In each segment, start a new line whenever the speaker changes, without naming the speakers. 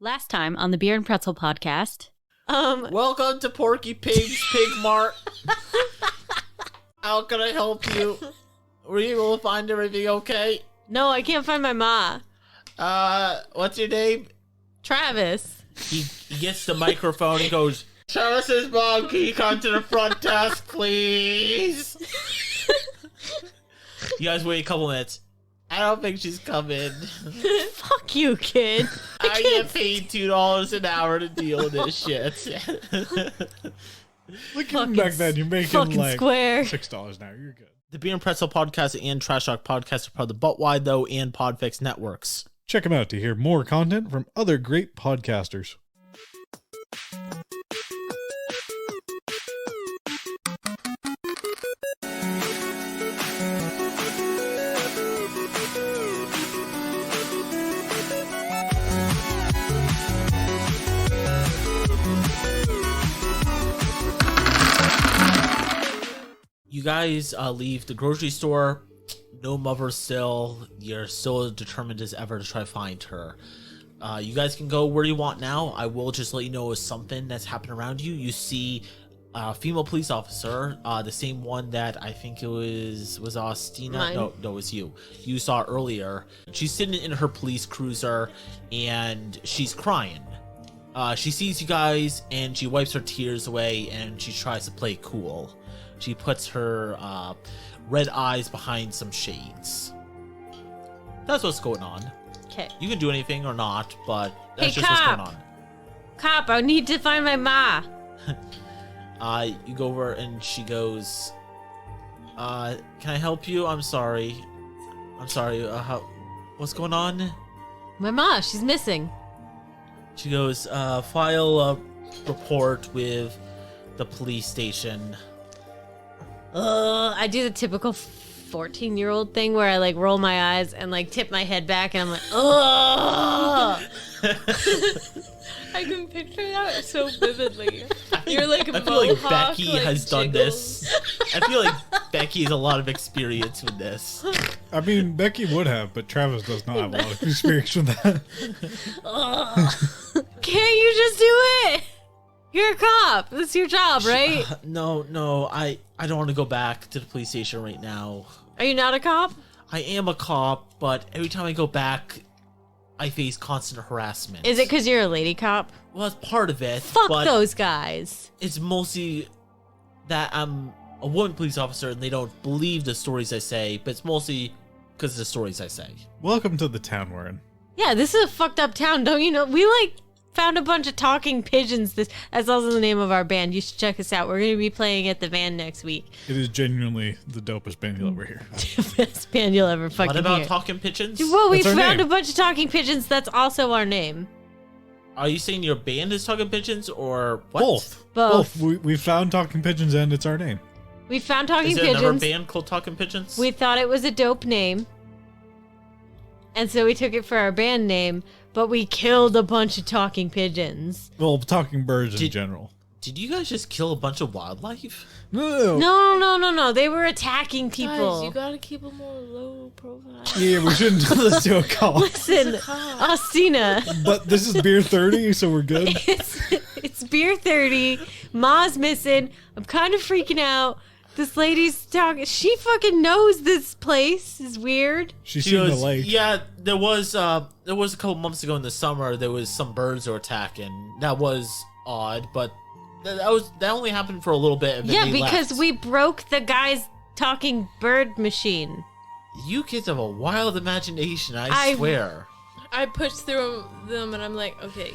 Last time on the Beer and Pretzel podcast.
Welcome to Porky Pig's Pig Mart. How can I help you? Were you able to find everything okay?
No, I can't find my ma.
What's your name?
Travis.
He gets the microphone and goes, Travis's mom, can you come to the front desk, please? You guys wait a couple minutes. I don't think she's coming.
Fuck you, kid.
I get paid $2 an hour to deal with this shit.
Looking back then, you're making like
square.
$6 now. You're good.
The Beer and Pretzel podcast and Trash Talk podcast are part of the Butt Wide Though and Podfix networks.
Check them out to hear more content from other great podcasters.
You guys leave the grocery store. No mother still. You're still determined as ever to try to find her. You guys can go where you want now. I will just let you know it's something that's happened around you. You see a female police officer, the same one that I think it was Austina.
Mine.
No, it was you. You saw earlier. She's sitting in her police cruiser and she's crying. She sees you guys and she wipes her tears away and she tries to play cool. She puts her red eyes behind some shades. That's what's going on.
Okay.
You can do anything or not, but that's
Hey,
just what's
cop!
going on.
Cop, I need to find my ma.
You go over and she goes, can I help you? I'm sorry. What's going on?
My ma, she's missing.
She goes, file a report with the police station.
I do the typical 14-year-old thing where I like roll my eyes and like tip my head back and I'm like, ugh.
I can picture that so vividly. You're like a
I feel like
mohawk,
Becky
like,
has done
jiggles.
this. I feel like Becky has a lot of experience with this.
I mean, Becky would have, but Travis does not have a lot of experience with that.
Can't you just do it? You're a cop. That's your job, right?
No, I don't want to go back to the police station right now.
Are you not a cop?
I am a cop, but every time I go back, I face constant harassment.
Is it because you're a lady cop?
Well, that's part of it.
Fuck
but
those guys.
It's mostly that I'm a woman police officer and they don't believe the stories I say, but it's mostly because of the stories I say.
Welcome to the town we're in.
Yeah, this is a fucked up town, don't you know? We like found a bunch of talking pigeons. That's also the name of our band. You should check us out. We're going to be playing at the van next week.
It is genuinely the dopest band you'll ever hear.
Best band you'll ever fucking
What about
hear.
talking pigeons?
Well, we
That's our
found
name.
a bunch of talking pigeons. That's also our name.
Are you saying your band is talking pigeons or what?
Both.
We found talking pigeons and it's our name.
We found talking
Is there another
pigeons.
band called Talking Pigeons?
We thought it was a dope name. And so we took it for our band name, but we killed a bunch of talking pigeons.
Well, talking birds in general.
Did you guys just kill a bunch of wildlife?
No.
No. They were attacking people.
Guys, you gotta keep a more low profile.
Yeah, we shouldn't do this to a cop.
Listen, Austina.
But this is beer 30, so we're good.
It's beer 30. Ma's missing. I'm kind of freaking out. This lady's talking. She fucking knows this place is weird.
She's
She
seen the
goes,
lake.
yeah, there was a couple months ago in the summer. There was some birds that were attacking. That was odd, but that only happened for a little bit. And then
Yeah,
they
because
left.
we broke the guy's talking bird machine.
You kids have a wild imagination. I swear.
I push through them and I'm like, okay,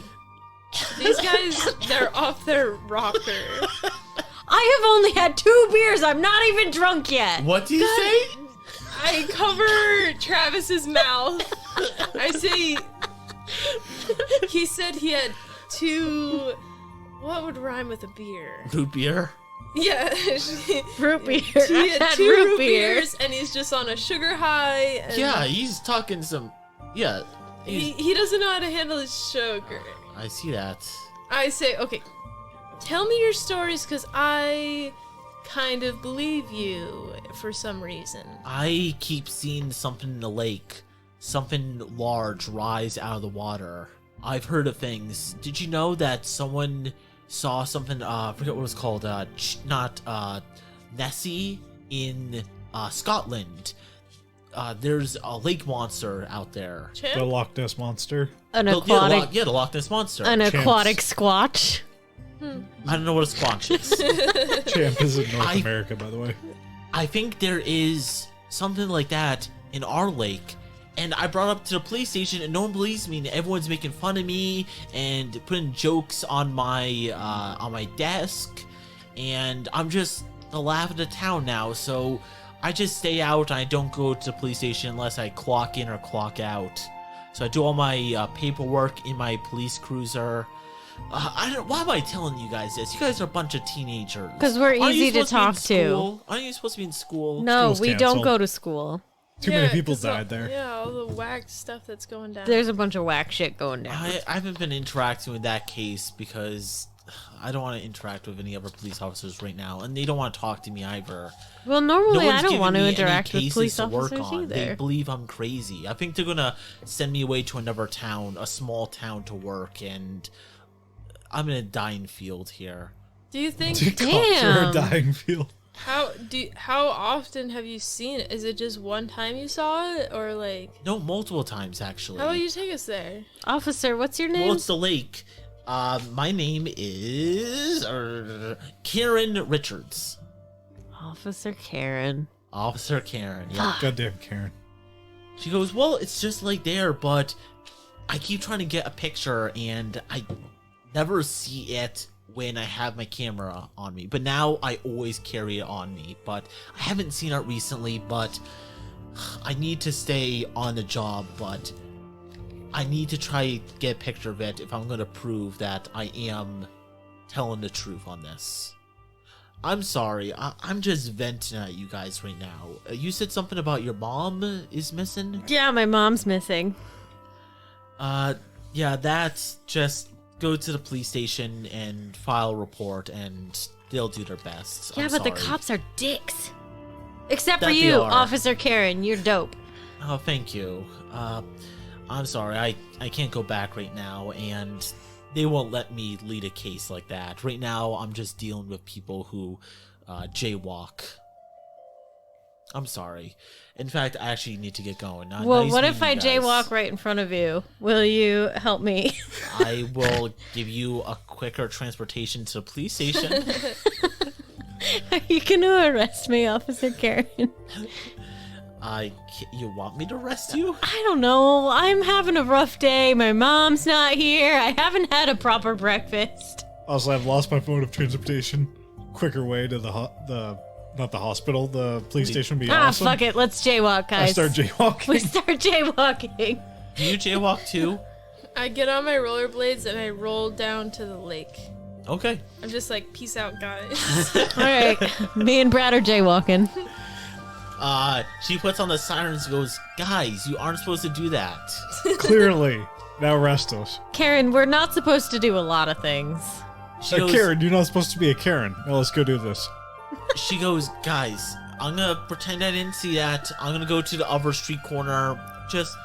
these guys, they're off their rocker.
I have only had 2 beers. I'm not even drunk yet.
What do you say?
I cover Travis's mouth. I say, he said he had 2, what would rhyme with a beer?
Root beer.
Yeah.
Root beer.
He had
I had
2
root
root
beer.
beers and he's just on a sugar high. And
Yeah, he's talking some. Yeah,
He doesn't know how to handle his sugar.
I see that.
I say, okay, tell me your stories because I kind of believe you for some reason.
I keep seeing something in the lake, something large rise out of the water. I've heard of things. Did you know that someone saw something, I forget what it was called, Nessie in Scotland? There's a lake monster out there.
The
Champ?
Loch Ness Monster.
An
The-
aquatic,
the Loch Ness monster.
an
Champs.
aquatic squatch.
I don't know what a squatch is.
Champ is in North
I-
America, by the way.
I think there is something like that in our lake. And I brought it up to the police station, and no one believes me. And everyone's making fun of me and putting jokes on my desk, and I'm just the laugh of the town now. So I just stay out. I don't go to the police station unless I clock in or clock out. So I do all my paperwork in my police cruiser. I don't. Why am I telling you guys this? You guys are a bunch of teenagers.
'Cause we're
Aren't you
easy to
supposed be in
talk to.
school? Aren't you supposed to be in school?
No,
School's
we don't
canceled.
go to school.
Too many
Yeah,
people
'cause
died there.
Yeah, all the whack stuff that's going down.
There's a bunch of whack shit going down.
I haven't been interacting with that case because I don't want to interact with any other police officers right now, and they don't want to talk to me either.
Well,
No
normally
one's
I don't
giving
want to
me any
interact with
cases
police
to work
officers
on. They
either.
believe I'm crazy. I think they're gonna send me away to another town, a small town, to work, and I'm in a dying field here.
Do you think
Cops are
Damn.
a dying field.
how often have you seen it? Is it just one time you saw it, or like
No, multiple times actually.
how about you take us there?
Officer, what's your name?
Well, it's the lake. My name is Karen Richards.
Officer Karen.
Officer Karen. Yeah.
Goddamn Karen.
She goes, well, it's just like there, but I keep trying to get a picture and I never see it when I have my camera on me. But now I always carry it on me. But I haven't seen it recently, but I need to stay on the job. But I need to try to get a picture of it if I'm going to prove that I am telling the truth on this. I'm sorry. I'm just venting at you guys right now. You said something about your mom is missing?
Yeah, my mom's missing.
Yeah, that's just go to the police station and file a report and they'll do their best.
Yeah,
I'm
but the
sorry.
cops are dicks. Except for
That they
you,
are.
Officer Karen. You're dope.
Oh, thank you. I'm sorry. I can't go back right now, and they won't let me lead a case like that. Right now, I'm just dealing with people who jaywalk. I'm sorry. In fact, I actually need to get going.
Well,
Nice
what if I
meeting you guys.
jaywalk right in front of you? Will you help me?
I will give you a quicker transportation to the police station.
Are you going to arrest me, Officer Karen?
You want me to arrest you?
I don't know. I'm having a rough day. My mom's not here. I haven't had a proper breakfast.
Also, I've lost my mode of transportation. Quicker way to not the hospital, the police station would be awesome.
Fuck it. Let's jaywalk, guys.
I start jaywalking.
We start jaywalking.
Do you jaywalk too?
I get on my rollerblades and I roll down to the lake.
Okay.
I'm just like, peace out, guys.
All right. Me and Brad are jaywalking.
She puts on the sirens and goes, guys, you aren't supposed to do that.
Clearly. Now arrest us.
Karen, we're not supposed to do a lot of things.
She goes,
Karen, you're not supposed to be a Karen. Now let's go do this.
she goes, guys, I'm gonna pretend I didn't see that. I'm gonna go to the other street corner. Just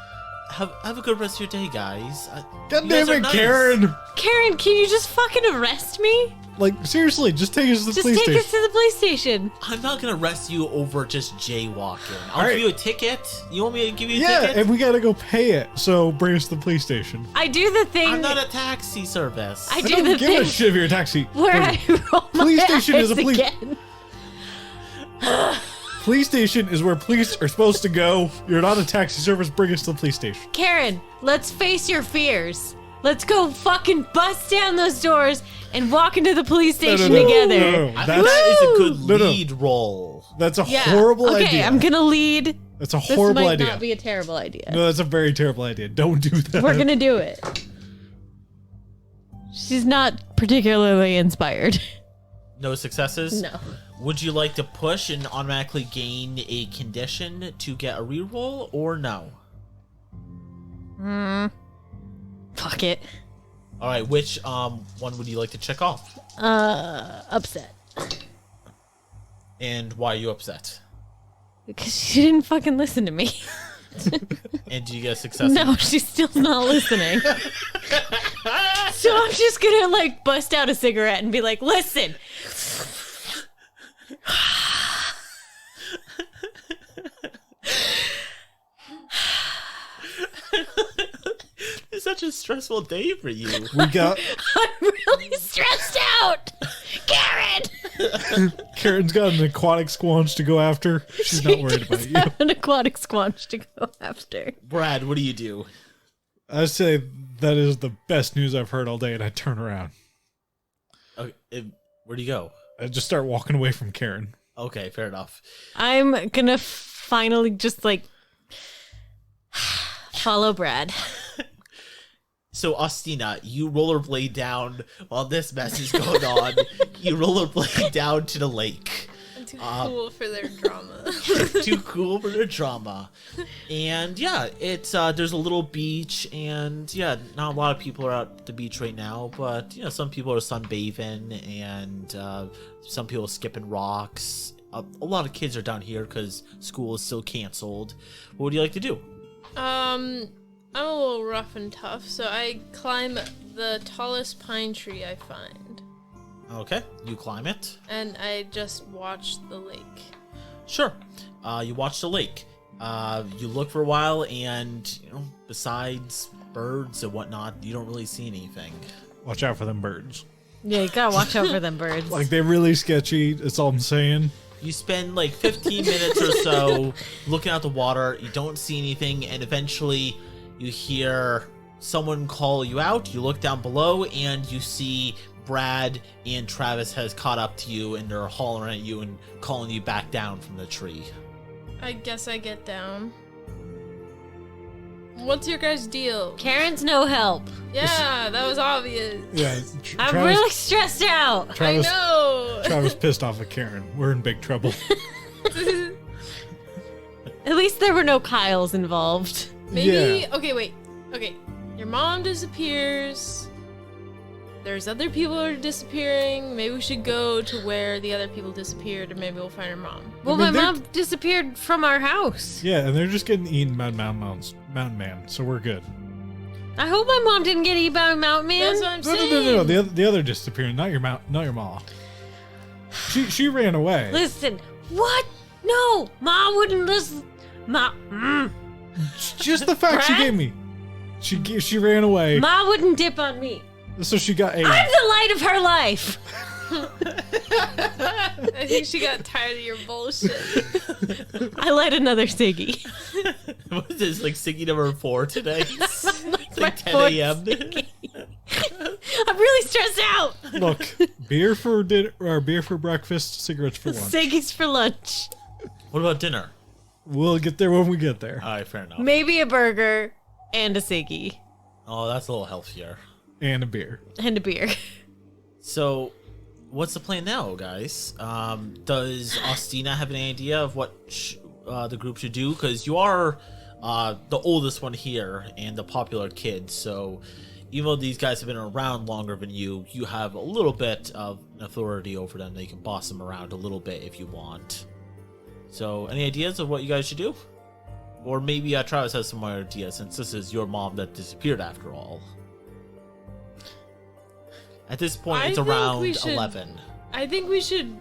have a good rest of your day, guys.
God
You guys
damn
are
it,
nice.
Karen!
Karen, can you just fucking arrest me?
Like, seriously, just take us to the
Just
police
take
station.
us to the police station.
I'm not gonna arrest you over just jaywalking. I'll
Alright.
give you a ticket. You want me to give you a
Yeah,
ticket?
and we gotta go pay it, so bring us to the police station.
I do the thing.
I'm not a taxi service.
I
I
do
don't
the
give a
thing
shit if you're a taxi.
where I roll my
Police station is
eyes
a police-
again.
Police station is where police are supposed to go. You're not a taxi service. Bring us to the police station.
Karen, let's face your fears. Let's go fucking bust down those doors and walk into the police station together.
No,
I think
that's,
that is a good
No, no.
lead role.
that's a
Yeah.
horrible
okay,
idea.
I'm gonna lead.
That's a
This
horrible
might
idea.
not be a terrible idea.
No, that's a very terrible idea. Don't do that.
We're gonna do it. She's not particularly inspired.
No successes?
No.
Would you like to push and automatically gain a condition to get a reroll, or no?
Fuck it.
All right, which one would you like to check off?
Upset.
And why are you upset?
Because she didn't fucking listen to me.
And do you get a success?
No, she's still not listening. So I'm just gonna like bust out a cigarette and be like, listen.
It's such a stressful day for you.
We got
I'm really stressed out. Karen!
Karen's got an aquatic squanch to go after. She's not worried about you.
An aquatic squanch to go after.
Brad, what do you do?
I say that is the best news I've heard all day, and I turn around.
Okay, where do you go?
I just start walking away from Karen.
Okay, fair enough.
I'm gonna finally just like follow Brad.
So, Ostina, you rollerblade down while this mess is going on. You rollerblade down to the lake.
I'm too cool for their drama.
Too cool for the drama. And yeah, it's there's a little beach, and yeah, not a lot of people are at the beach right now, but you know, some people are sunbathing, and some people skipping rocks. A lot of kids are down here because school is still canceled. What would you like to do?
I'm a little rough and tough, so I climb the tallest pine tree I find.
Okay, you climb it.
And I just watch the lake.
Sure. You watch the lake. You look for a while, and you know, besides birds and whatnot, you don't really see anything.
Watch out for them birds.
Yeah, you gotta watch out for them birds.
Like, they're really sketchy. That's all I'm saying.
You spend like 15 minutes or so looking at the water. You don't see anything, and eventually you hear someone call you out. You look down below, and you see Brad and Travis has caught up to you, and they're hollering at you and calling you back down from the tree.
I guess I get down. What's your guys' deal?
Karen's no help.
Yeah, that was obvious.
Yeah.
I'm really stressed out.
Travis,
I know.
Travis pissed off at Karen. We're in big trouble.
At least there were no Kyles involved.
Maybe.
Yeah.
Okay, wait. Okay, your mom disappears. There's other people who are disappearing. Maybe we should go to where the other people disappeared, and maybe we'll find her mom.
Well,
I mean,
my mom disappeared from our house.
Yeah, and they're just getting eaten by Mountain Man, so we're good.
I hope my mom didn't get eaten by a mountain man.
That's what I'm
No,
saying.
no. The other disappearing, not your mom. She ran away.
Listen, what? No, Mom wouldn't listen.
Just the facts she
Brad?
gave me. She ran away,
Ma wouldn't dip on me.
so she got AIDS.
I'm the light of her life.
I think she got tired of your bullshit.
I light another ciggy.
What is this, like Siggy number 4 today? It's like 10
fourth
a.m.
I'm really stressed out.
Look, beer for dinner, or beer for breakfast, cigarettes for lunch.
Ciggies for lunch.
What about dinner?
We'll get there when we get there.
All right, fair enough.
Maybe a burger and a ciggy
Oh, that's a little healthier.
And a beer.
and a beer.
So, what's the plan now, guys? Does Ostina have any idea of what the group should do? Because you are the oldest one here and the popular kid, so even though these guys have been around longer than you, you have a little bit of authority over them. They can boss them around a little bit if you want. So, any ideas of what you guys should do? Or maybe Travis has some more ideas, since this is your mom that disappeared after all. At this point,
I
it's
think
around
we should-
11.
I think we should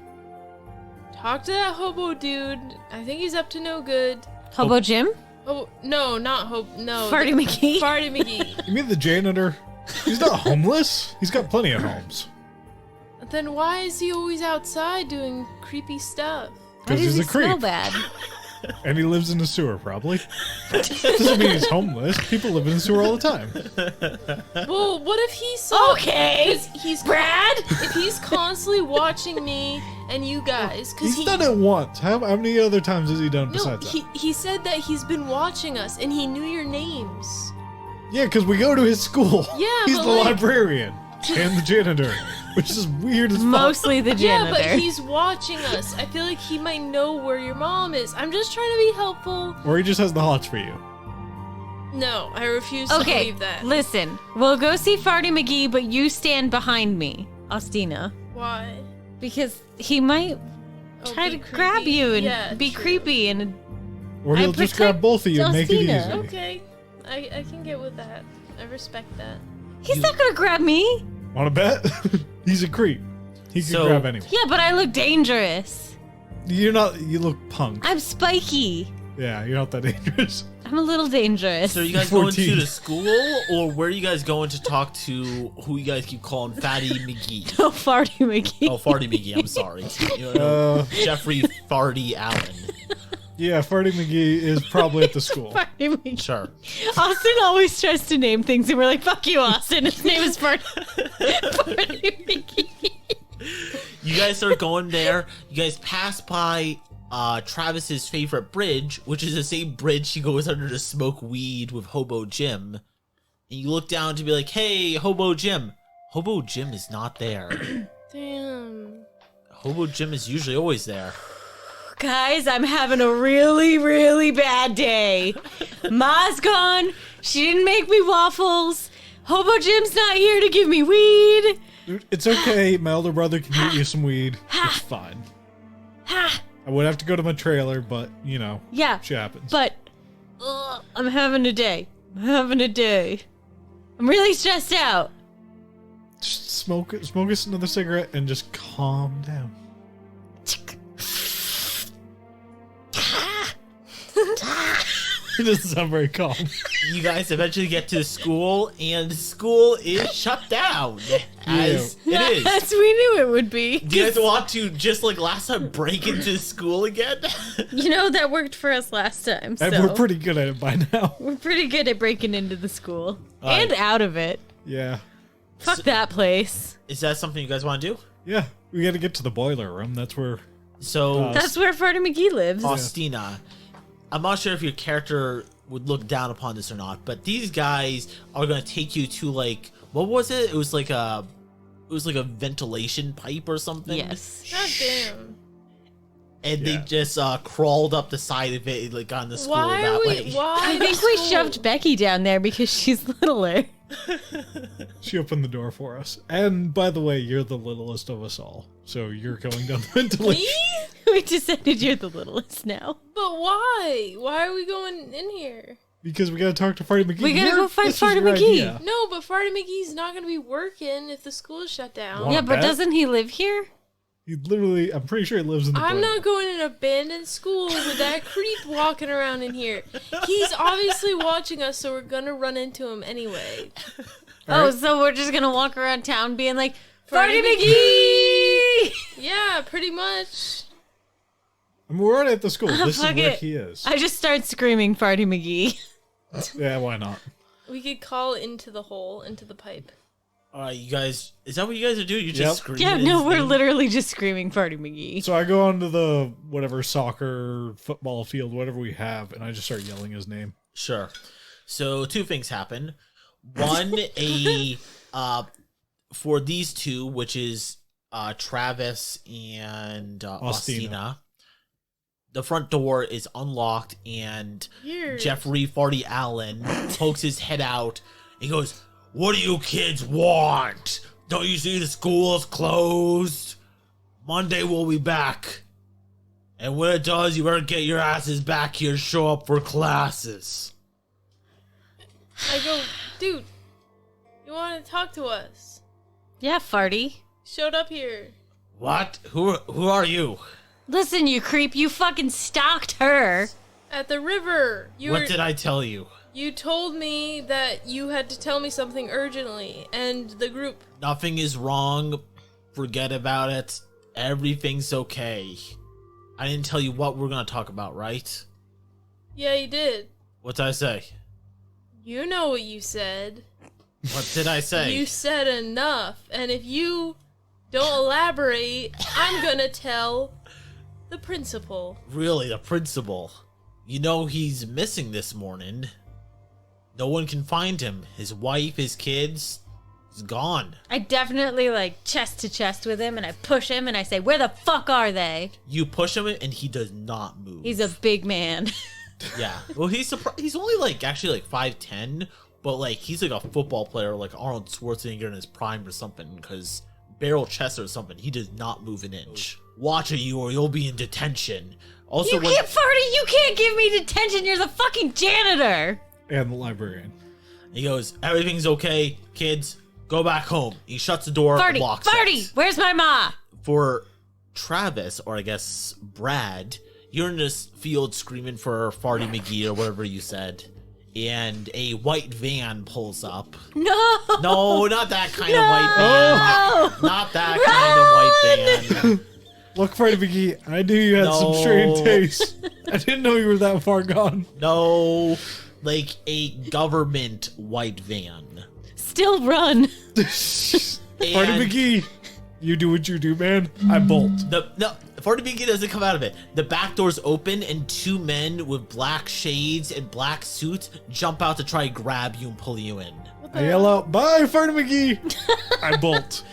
talk to that hobo dude. I think he's up to no good.
Hobo Jim?
Oh, no, not Hope. No.
Farty McGee?
Farty McGee.
You mean the janitor? He's not homeless. He's got plenty of homes.
Then why is he always outside doing creepy stuff?
Why
Because
does
he's
he
a creep.
smell bad?
And he lives in the sewer, probably. Doesn't mean he's homeless. People live in the sewer all the time.
Well, what if he saw...
Okay,
'cause he's
Brad.
If he's constantly watching me and you guys, because
He's done it once. How many other times has he done
No,
besides that?
he said that he's been watching us and he knew your names.
Yeah, because we go to his school.
Yeah,
He's
but
the
like-
librarian and the janitor, which is weird as fuck.
Mostly the
Yeah,
janitor.
but he's watching us. I feel like he might know where your mom is. I'm just trying to be helpful.
Or he just has the hots for you.
No, I refuse to
Okay,
believe that.
listen. We'll go see Farty McGee, but you stand behind me, Ostina.
Why?
Because he might
Oh,
try
be
to grab
creepy.
you and
Yeah,
be
true.
creepy and
Or he'll just grab both of you and make it
Justina.
easy.
Okay, I can get with that. I respect that.
He's not gonna grab me.
Want to bet? He's a creep. He can
So-
grab anyone.
Yeah, but I look dangerous.
You're not. You look punk.
I'm spiky.
Yeah, you're not that dangerous.
I'm a little dangerous.
So are you guys going
14.
to the school, or where are you guys going to talk to who you guys keep calling Fatty McGee?
No, Farty McGee.
Oh, Farty McGee, I'm sorry. You know, Jeffrey Farty Allen.
Yeah, Farty McGee is probably at the school.
Farty McGee.
Sure.
Austin always tries to name things, and we're like, fuck you, Austin. His name is Farty McGee.
You guys start going there. You guys pass by Travis's favorite bridge, which is the same bridge she goes under to smoke weed with Hobo Jim. And you look down to be like, hey, Hobo Jim. Hobo Jim is not there.
Damn.
Hobo Jim is usually always there.
Guys, I'm having a really, really bad day. Ma's gone. She didn't make me waffles. Hobo Jim's not here to give me weed.
Dude, it's okay. My older brother can get you some weed. It's fine.
Ha!
I would have to go to my trailer, but, you know,
Yeah,
shit happens.
but I'm having a day. I'm having a day. I'm really stressed out.
Just smoke us another cigarette and just calm down. It doesn't sound very calm.
You guys eventually get to the school, and the school is shut down. As it is.
As we knew it would be.
Do you guys want to, just like last time, break into school again?
You know, that worked for us last time, so
And we're pretty good at it by now.
we're pretty good at breaking into the school.
Alright.
And out of it.
Yeah.
Fuck that place.
Is that something you guys want to do?
Yeah. We gotta get to the boiler room. That's where...
So,
That's where Farty McGee lives.
Faustina, I'm not sure if your character would look down upon this or not, but these guys are gonna take you to, like, what was it? It was like a ventilation pipe or something.
Yes.
God damn.
And
Yeah.
they just crawled up the side of it, like on the school
Why
that
are we?
way.
Why?
I think we shoved Becky down there because she's littler.
She opened the door for us. And, by the way, you're the littlest of us all. So you're going down the ventilation.
Me?
We decided you're the littlest now.
But why? Why are we going in here?
Because we gotta talk to Farty McGee.
We gotta go find
This was
Farty
your
McGee.
idea.
No, but Farty McGee's not gonna be working if the school is shut down.
What?
Yeah, but
bet?
doesn't he live here?
He literally, I'm pretty sure he lives in the
I'm
boiler.
not going in an abandoned school with that creep walking around in here. He's obviously watching us, so we're gonna run into him anyway.
Oh, so we're just gonna walk around town being like, Farty
Farty
McGee!
Yeah, pretty much.
I mean, we're already at the school. This is
Fuck
where
it.
he is.
I just start screaming Farty McGee.
Yeah, why not?
We could call into the hole, into the pipe.
Alright, you guys, is that what you guys are doing? You
Yep.
just screaming
Yeah,
his
no, we're
name?
literally just screaming Farty McGee.
So I go onto the whatever soccer, football field, whatever we have, and I just start yelling his name.
Sure. So two things happen. One, for these two, which is Travis and Austina, the front door is unlocked, and
Weird.
Jeffrey Farty Allen pokes his head out and goes, "What do you kids want? Don't you see the school's closed? Monday we'll be back. And when it does, you better get your asses back here, show up for classes."
I go, dude, you want to talk to us?
Yeah, Farty.
Showed up here.
What? Who are you?
Listen, you creep, you fucking stalked her.
At the river.
What did I tell you?
You told me that you had to tell me something urgently, and the group.
Nothing is wrong. Forget about it. Everything's okay. I didn't tell you what we're gonna talk about, right?
Yeah, you did.
What did I say?
You know what you said.
What did I say?
You said enough, and if you don't elaborate, I'm gonna tell the principal.
Really, the principal. You know he's missing this morning. No one can find him. His wife, his kids, he's gone.
I definitely like chest to chest with him and I push him and I say, where the fuck are they?
You push him and he does not move.
He's a big man.
Yeah. Well, he's only actually 5'10", but he's like a football player, like Arnold Schwarzenegger in his prime or something, because barrel chest or something. He does not move an inch. Watch it, you, or you'll be in detention. Also,
You can't give me detention. You're the fucking janitor.
And the librarian.
he goes, everything's okay, kids. Go back home. He shuts the door, locks it.
Where's my ma?
For Travis, or I guess Brad, you're in this field screaming for Farty McGee or whatever you said. And a white van pulls up.
No.
No, not that kind of white van. Not that kind of white van.
Look, Freddie McGee, I knew you had some strange taste. I didn't know you were that far gone.
No, like a government white van.
Still run.
Freddie McGee, you do what you do, man. I bolt.
Farty McGee doesn't come out of it. The back door's open and two men with black shades and black suits jump out to try to grab you and pull you in.
I yell out, bye, Freddie McGee. I bolt.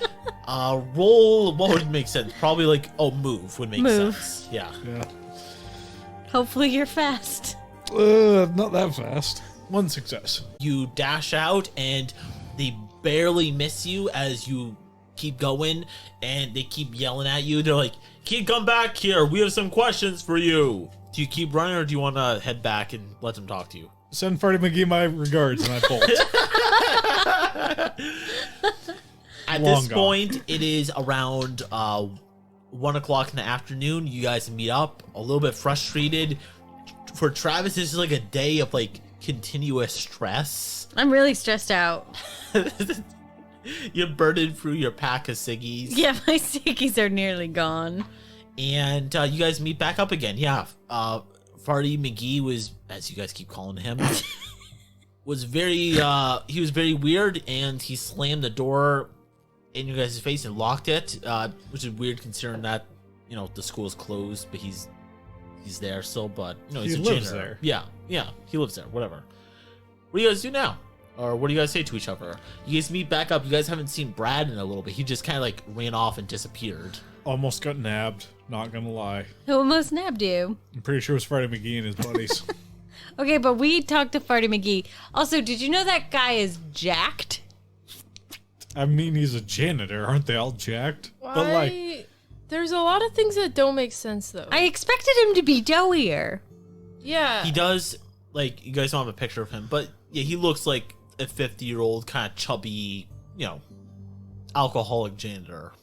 Roll, what would make sense? Probably like, move would make sense. Yeah.
Hopefully you're fast.
Not that fast. One success.
You dash out and they barely miss you as you keep going, and they keep yelling at you. They're like, "Kid, come back here. We have some questions for you." Do you keep running, or do you want to head back and let them talk to you?
Send Freddie McGee my regards, and I bolt.
At this point, it is around 1 o'clock in the afternoon. You guys meet up, a little bit frustrated. For Travis, this is like a day of like continuous stress.
I'm really stressed out.
You're burdened through your pack of ciggies.
Yeah, my ciggies are nearly gone.
And you guys meet back up again. Yeah. Farty McGee was, as you guys keep calling him, was very weird, and he slammed the door in your guys' face and locked it, which is weird considering that, the school is closed, but he's there still, but, he's
he
a
lives
janitor.
there.
Yeah, he lives there, whatever. What do you guys do now? Or what do you guys say to each other? You guys meet back up. You guys haven't seen Brad in a little bit. He just kind of like ran off and disappeared.
Almost got nabbed, not gonna lie.
Who almost nabbed you?
I'm pretty sure it was Freddie McGee and his buddies.
Okay, but we talked to Farty McGee. Also, did you know that guy is jacked?
I mean, he's a janitor. Aren't they all jacked?
Why?
But like,
There's a lot of things that don't make sense, though.
I expected him to be doughier.
Yeah.
He does, like, you guys don't have a picture of him, but yeah, he looks like a 50-year-old kind of chubby, alcoholic janitor.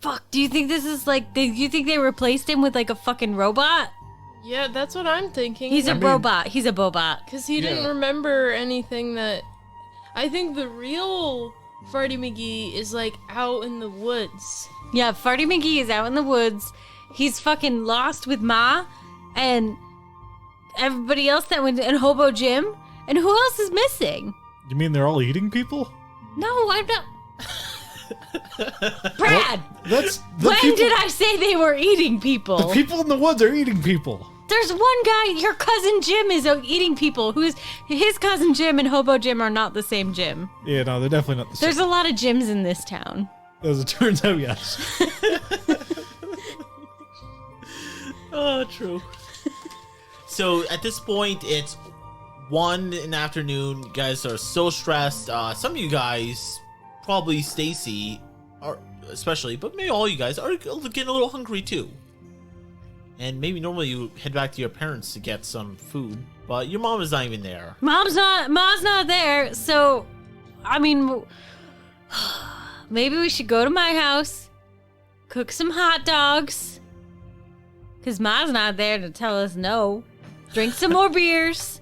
Fuck, do you think this is like, do you think they replaced him with like a fucking robot?
Yeah, that's what I'm thinking.
He's a robot. He's a bobot.
Because he didn't remember anything that... I think the real Farty McGee is, like, out in the woods.
Yeah, Farty McGee is out in the woods. He's fucking lost with Ma and everybody else that went in Hobo Jim. And who else is missing?
you mean they're all eating people?
No, I'm not. Brad!
That's
When did I say they were eating people?
The people in the woods are eating people.
There's one guy, your cousin Jim is eating people. His cousin Jim and Hobo Jim are not the same Jim.
Yeah, no, they're definitely not the same.
There's a lot of Jims in this town.
As it turns out, yes.
Oh, true. So at this point, it's 1 in the afternoon. You guys are so stressed. Some of you guys, probably Stacy, are especially, but maybe all you guys are getting a little hungry too. And maybe normally you head back to your parents to get some food, but your mom is not even there.
Mom's not there, so I mean, maybe we should go to my house, cook some hot dogs, because Ma's not there to tell us no, drink some more beers,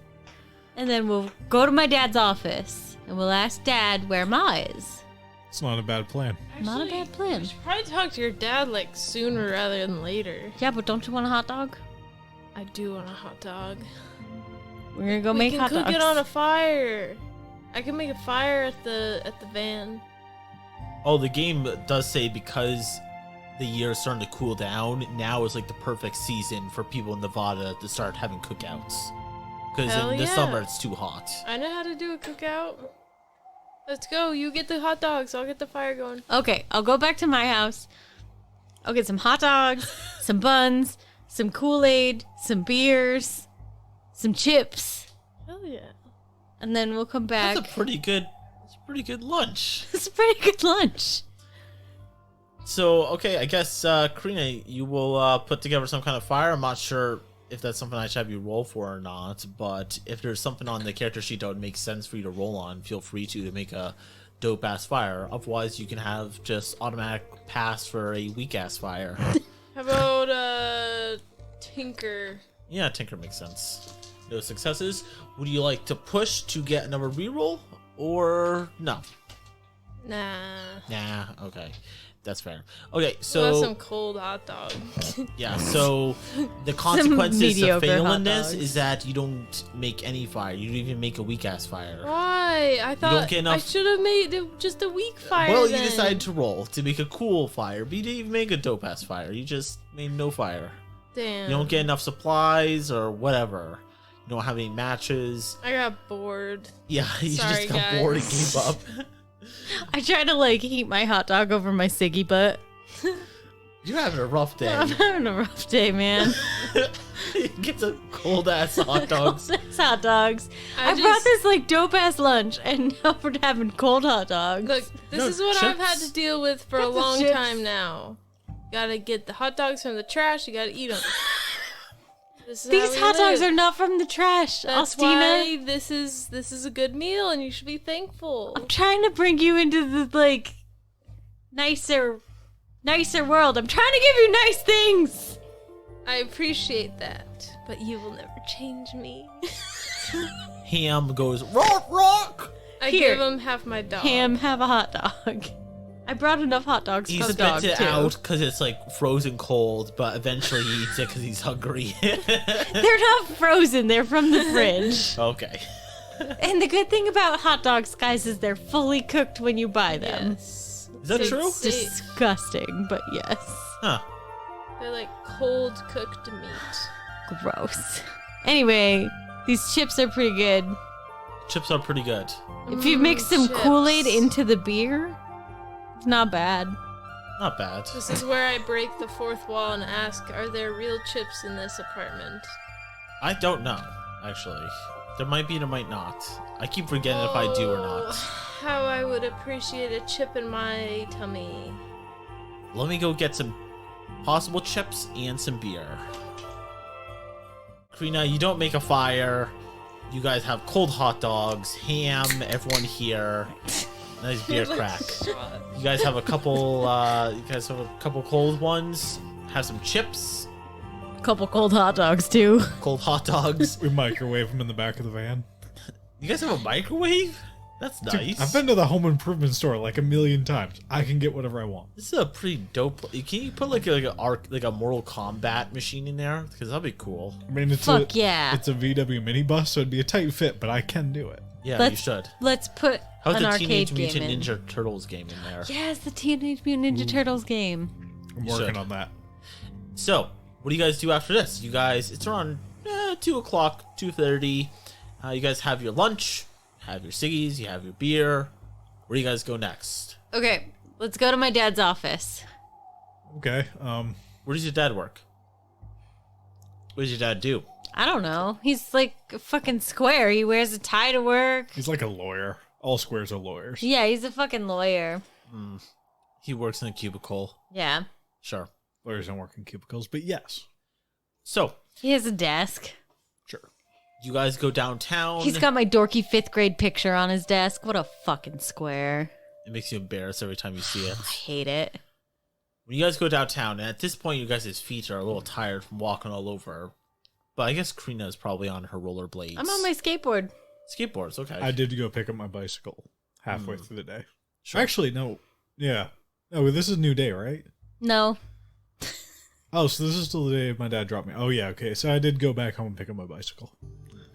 and then we'll go to my dad's office, and we'll ask Dad where Ma is.
It's not a bad plan.
Not a bad plan.
You should probably talk to your dad, like, sooner rather than later.
Yeah, but don't you want a hot dog?
I do want a hot dog.
We're gonna go make hot
We can
dogs.
cook it on a fire. I can make a fire at the van.
Oh, the game does say because the year is starting to cool down, now is like the perfect season for people in Nevada to start having cookouts. Because
Hell
in the
yeah.
summer it's too hot.
I know how to do a cookout. Let's go. You get the hot dogs. I'll get the fire going.
Okay, I'll go back to my house. I'll get some hot dogs, some buns, some Kool-Aid, some beers, some chips,
Hell yeah.
and then we'll come back.
That's a pretty good lunch.
It's a pretty good lunch.
So, okay, I guess, Karina, you will put together some kind of fire. I'm not sure if that's something I should have you roll for or not, but if there's something on the character sheet that would make sense for you to roll on, feel free to make a dope-ass fire. Otherwise, you can have just automatic pass for a weak-ass fire.
How about Tinker?
Yeah, Tinker makes sense. No successes. Would you like to push to get another reroll, or no?
Nah.
Okay. That's fair. Okay,
What
so...
about some cold hot dog?
Yeah, so the consequences of
mediocre
failing
hot
this
dogs.
is that you don't make any fire. You don't even make a weak-ass fire.
Why? I
don't
thought
get
I
enough-
should have made it just a weak fire.
Well,
then.
you decided to roll to make a cool fire, but you didn't even make a dope-ass fire. You just made no fire.
Damn.
You don't get enough supplies or whatever. You don't have any matches.
I got bored.
Yeah, you
Sorry,
just got bored and
guys.
gave up.
I try to like heat my hot dog over my ciggy butt.
You're having a rough day.
I'm having a rough day, man.
Get some cold-ass hot dogs.
Cold-ass hot dogs. I
just-
brought this like dope ass lunch, and now we're having cold hot dogs.
Look, this
No,
is what I've had
chips.
to deal with for a
Get the
long
chips.
time now. You gotta get the hot dogs from the trash. You gotta eat them. This is
These
how
hot
we
dogs
live.
are not from the trash,
That's
Austina.
why this is a good meal, and you should be thankful.
I'm trying to bring you into the like nicer world. I'm trying to give you nice things.
I appreciate that, but you will never change me.
Ham goes, rock!
I
Here.
give him half my dog.
Ham, have a hot dog. I brought enough hot dogs
He
for the
spits
dog
it
too.
out because it's like frozen cold, but eventually he eats it because he's hungry.
They're not frozen. They're from the fridge.
Okay.
And the good thing about hot dogs, guys, is they're fully cooked when you buy them.
Yes.
Is that true?
Disgusting, but yes.
Huh.
They're like cold cooked meat.
Gross. Anyway, these chips are pretty good.
Chips are pretty good.
If you mix some
chips.
Kool-Aid into the beer, it's not bad.
Not bad.
This is where I break the fourth wall and ask, are there real chips in this apartment?
I don't know, actually. There might be, there might not. I keep forgetting if I do or not.
Oh, how I would appreciate a chip in my tummy.
Let me go get some possible chips and some beer. Karina, you don't make a fire. You guys have cold hot dogs, ham, everyone here. Nice beer crack. You guys have a couple cold ones. Have some chips,
Couple cold hot dogs too.
cold hot dogs.
We microwave them in the back of the van.
You guys have a microwave? That's
Dude,
nice.
I've been to the home improvement store like a million times. I can get whatever I want.
This is a pretty dope. Can you put like a Mortal Kombat machine in there? Because that'd be cool.
I mean, it's
Fuck yeah.
It's a VW minibus, so it'd be a tight fit, but I can do it.
Yeah,
Let's
you should.
Let's put
How's
an
the
arcade
Teenage
game
Mutant
in.
Ninja Turtles game in there?
Yes, the Teenage Mutant Ninja Turtles game.
I'm
You
working
should.
on that.
So, what do you guys do after this? You guys, it's around 2 o'clock, 2:30. You guys have your lunch, have your ciggies, you have your beer. Where do you guys go next?
Okay, let's go to my dad's office.
Okay.
Where does your dad work? What does your dad do?
I don't know. He's like a fucking square. He wears a tie to work.
He's like a lawyer. All squares are lawyers.
Yeah, he's a fucking lawyer.
He works in a cubicle.
Yeah.
Sure.
Lawyers don't work in cubicles, but yes.
So,
He has a desk.
Sure.
you guys go downtown.
He's got my dorky 5th grade picture on his desk. What a fucking square.
It makes you embarrassed every time you see it.
I hate it.
When you guys go downtown, and at this point, you guys' feet are a little tired from walking all over. But I guess Karina is probably on her rollerblades.
I'm on my skateboard.
skateboards. Okay.
I did go pick up my bicycle halfway
Hmm.
through the day.
Sure.
Actually, no. Yeah. Oh, this is a new day, right?
No.
Oh, so this is still the day my dad dropped me. Oh, yeah, okay. So I did go back home and pick up my bicycle.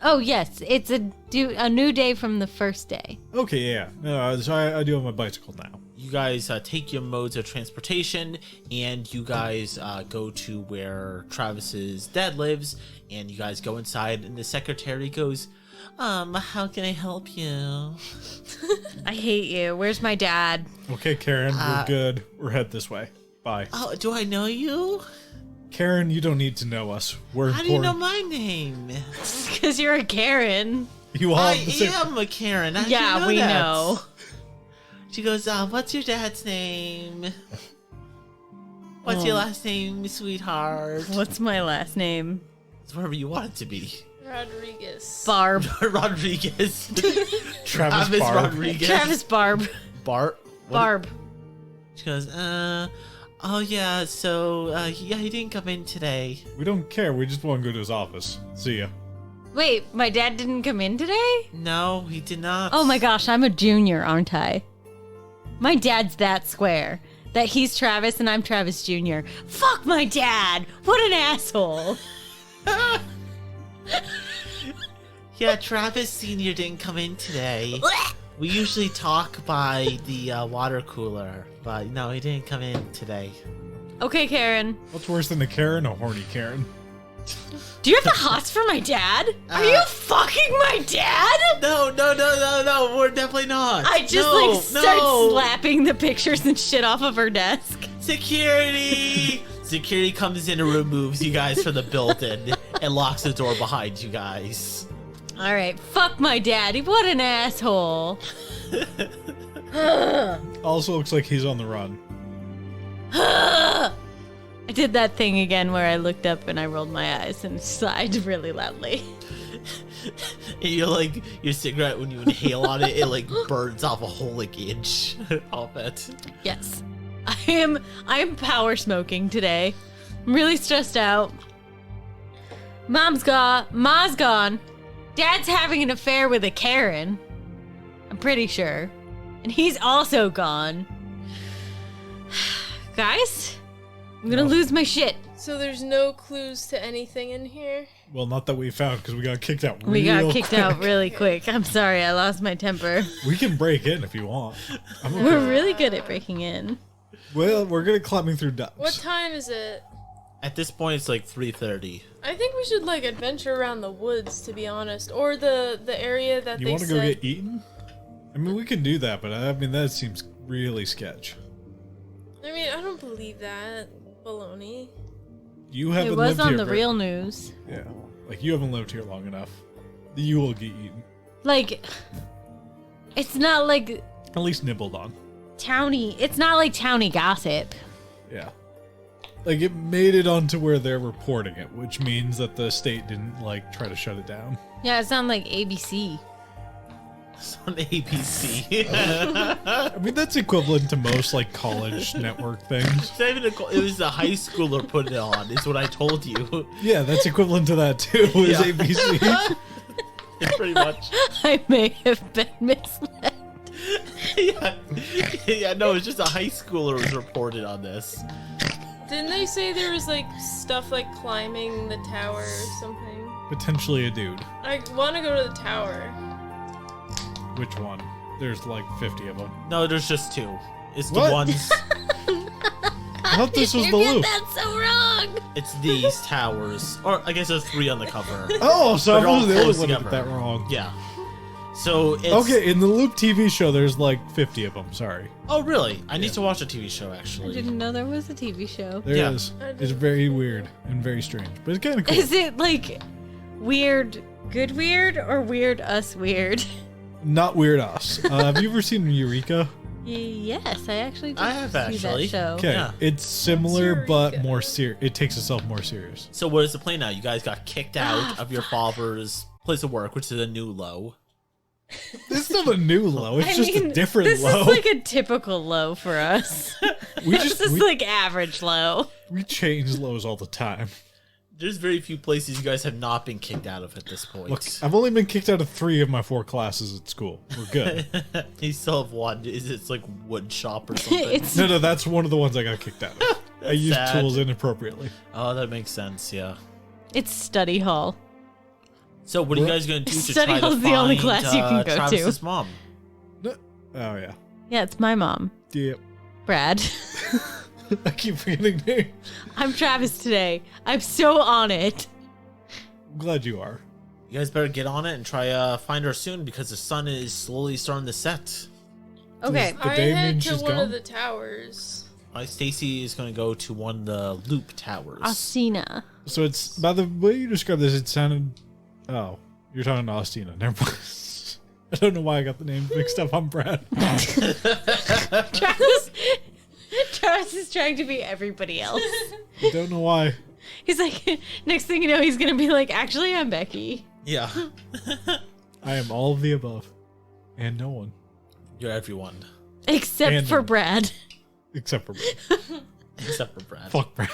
Oh, yes. It's a new day from the first day.
Okay, yeah. No, so I do have my bicycle now.
You guys take your modes of transportation, and you guys go to where Travis's dad lives, and you guys go inside, and the secretary goes, how can I help you?
I hate you. Where's my dad?
Okay, Karen, we're good. We're headed this way. Bye.
Oh, do I know you?
Karen, you don't need to know us. We're
How do you know
important.
my name?
Because you're a Karen.
You all
I
have the same-
am a Karen. How'd you
Yeah, we
that?
know.
She goes, what's your dad's name? What's your last name, sweetheart?
What's my last name?
It's whatever you want it to be.
Rodriguez.
Barb.
Rodriguez.
Travis Barb.
Rodriguez.
Travis Barb.
Barb.
Barb.
She goes, oh yeah, so, yeah, he didn't come in today.
We don't care. We just want to go to his office. See ya.
Wait, my dad didn't come in today?
No, he did not.
Oh my gosh, I'm a junior, aren't I? My dad's that square. That he's Travis and I'm Travis Jr. Fuck my dad! What an asshole!
Yeah, Travis Sr. didn't come in today. We usually talk by the water cooler, but no, he didn't come in today.
Okay, Karen.
What's worse than a Karen? A horny Karen.
Do you have the hots for my dad? Are you fucking my dad?
No, we're definitely not.
I just start slapping the pictures and shit off of her desk.
Security! Security comes in and removes you guys from the building and locks the door behind you guys.
All right, fuck my daddy. What an asshole.
Also looks like he's on the run.
I did that thing again where I looked up and I rolled my eyes and sighed really loudly.
And you're like, your cigarette, when you inhale on it, it like burns off a whole like inch off it.
Yes. I am power smoking today. I'm really stressed out. Ma's gone. Dad's having an affair with a Karen. I'm pretty sure. And he's also gone. Guys, I'm gonna lose my shit.
So there's no clues to anything in here?
Well, not that we found because we got kicked out
We got kicked
quick.
out really quick. I'm sorry, I lost my temper.
We can break in if you want. I'm okay.
We're really good at breaking in.
Well, we're good at climbing through ducks.
What time is it?
At this point, it's like 3:30.
I think we should like adventure around the woods, to be honest, or the area that
You
they
want to
said.
go get eaten? I mean, we can do that, but I mean, that seems really sketch.
I mean, I don't believe that. Baloney.
You haven't
It was
lived
on
here
the
very-
real news.
Yeah. Like, you haven't lived here long enough. You will get eaten.
Like, it's not like
At least nibbled on.
towny. It's not like towny gossip.
Yeah. Like, it made it onto where they're reporting it, which means that the state didn't, like, try to shut it down.
Yeah, it's not like ABC.
It's on ABC.
I mean, that's equivalent to most, like, college network things.
It's not even it was a high schooler putting it on, is what I told you.
Yeah, that's equivalent to that, too, is
Yeah.
ABC.
Pretty much.
I may have been misled.
Yeah, no, it's just a high schooler was reported on this.
Didn't they say there was like stuff like climbing the tower or something?
Potentially a dude.
I want to go to the tower.
Which one? There's, like, 50 of them.
No, there's just two. It's the
What?
ones.
I thought this was
You
the
get
loop.
that so wrong.
It's these towers, or I guess there's three on the cover.
Oh, so
They're
I
all
was the only
close
one to get
together.
that wrong.
Yeah. So it's
Okay, in the Loop TV show, there's like 50 of them. Sorry.
Oh, really? I need to watch a TV show
I
actually.
didn't know there was a TV show.
There
Yeah.
it is. It's very weird and very strange, but it's kind of cool.
Is it like weird, good weird, or weird us weird?
Not Weird Us. Have you ever seen Eureka?
Yes, I actually did
I have
see
actually.
that show.
Okay,
Yeah.
it's similar
What's
but
Eureka?
more serious. It takes itself more serious.
So what is the plan now? You guys got kicked out of your father's place of work, which is a new low.
It's not a new low. It's
I
just
mean,
a different
this
low.
is like a typical low for us.
we
This
just
is
we,
like average low.
we change lows all the time.
There's very few places you guys have not been kicked out of at this point.
Look, I've only been kicked out of 3 of my 4 classes at school. We're good.
You still have one. Is it like wood shop or something?
It's
No, that's one of the ones I got kicked out of. I used
sad.
tools inappropriately.
Oh, that makes sense. Yeah.
it's study hall.
So what are you guys gonna do to
Study
try to
hall's
find
the only class you can go to.
Travis's mom?
Oh, yeah.
Yeah, it's my mom,
Yep.
Brad.
I keep forgetting names.
I'm Travis today. I'm so on it.
I'm glad you are.
You guys better get on it and try find her soon because the sun is slowly starting to set.
Okay.
The
I
day
head
means
to
she's
one
gone?
of the towers.
Stacy is gonna go to one of the loop towers.
Asina.
So it's, by the way you described this, it sounded, oh, you're talking to Austina. Never mind. I don't know why I got the names mixed up. I'm Brad.
Travis Travis is trying to be everybody else.
I don't know why.
He's like, next thing you know, he's gonna be like, actually, I'm Becky.
Yeah.
I am all of the above. And no one.
You're everyone.
Except
And
for
no.
Brad.
Except for Brad.
Except for Brad.
Fuck Brad.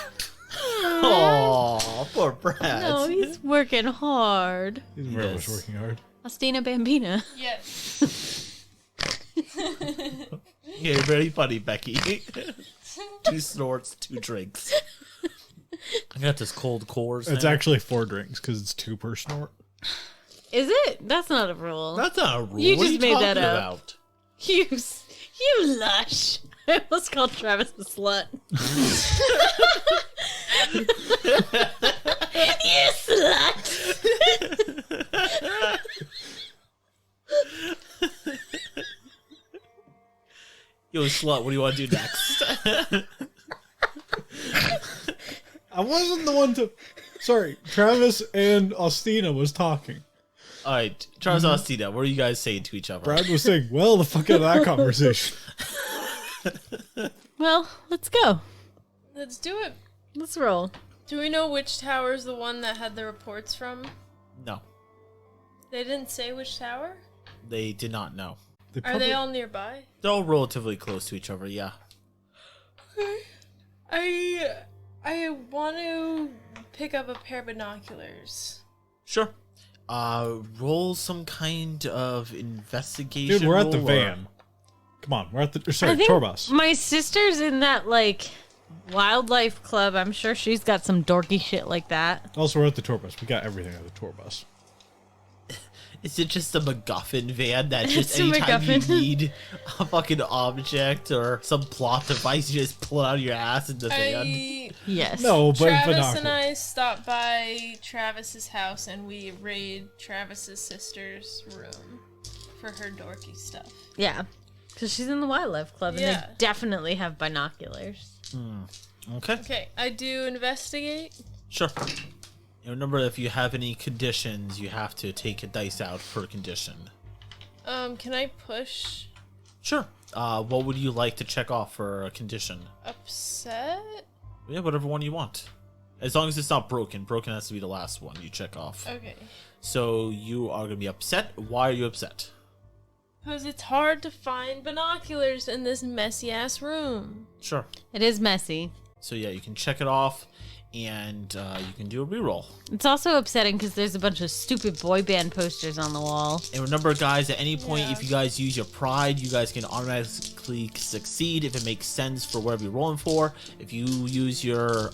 Oh, poor Brad.
No, he's working hard.
He's very
Yes.
much working hard.
Astina Bambina.
Yes.
You're very funny, Becky. 2 snorts, 2 drinks. I got this cold cores.
It's
now.
actually 4 drinks because it's 2 per snort.
Is it? That's not a rule.
That's not a rule.
You
What are
just made that
talking
up.
about?
You lush. I almost called Travis a slut. You slut.
Yo, slut, what do you want to do next?
I wasn't the one to. Sorry, Travis and Austina was talking.
All right, Charles Ostina, what are you guys saying to each other?
Brad was saying, well, the fuck out of that conversation.
Well, let's go.
Let's do it.
Let's roll.
Do we know which tower is the one that had the reports from?
No,
They didn't say which tower?
they did not know.
Are they all nearby?
They're all relatively close to each other, yeah.
I want to pick up a pair of binoculars.
Sure. Roll some kind of investigation.
Dude, we're at the
roll,
van. Come on, we're at the.
I
Sorry,
think
tour bus.
my sister's in that, like, wildlife club. I'm sure she's got some dorky shit like that.
Also, we're at the tour bus. We got everything at the tour bus.
Is it just a MacGuffin van that
It's
just
a
anytime you
MacGuffin.
need a fucking object or some plot device, you just pull it out of your ass in the van?
Yes.
No, but
Travis
binoculars.
and I stopped by Travis's house and we raid Travis's sister's room for her dorky stuff.
Yeah. Because she's in the wildlife club and
Yeah.
they definitely have binoculars.
Okay,
Okay, I do investigate.
sure. And remember, if you have any conditions, you have to take a dice out per condition.
Can I push
Sure. What would you like to check off for a condition?
upset?
Yeah, whatever one you want. As long as it's not broken. Broken has to be the last one you check off.
Okay.
So you are going to be upset. Why are you upset?
Because it's hard to find binoculars in this messy ass room.
Sure.
It is messy.
So yeah, you can check it off, and you can do a reroll.
It's also upsetting because there's a bunch of stupid boy band posters on the wall.
And remember, guys, at any point,
Yeah.
if you guys use your pride, you guys can automatically succeed if it makes sense for whatever you're rolling for. If you use your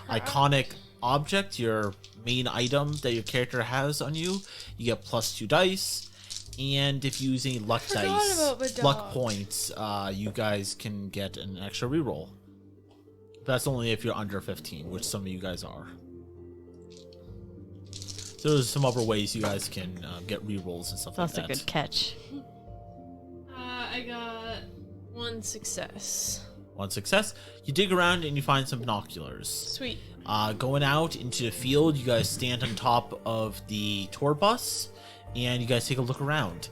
iconic object, your main item that your character has on you, you get +2 dice. And if you use any luck
Forgot
dice,
about my
luck
dog.
points, you guys can get an extra reroll. That's only if you're under 15, which some of you guys are. So there's some other ways you guys can get rerolls and stuff
That's
like
a
that.
good catch.
I got 1 success.
One success. You dig around and you find some binoculars.
Sweet.
Going out into the field, you guys stand on top of the tour bus and you guys take a look around.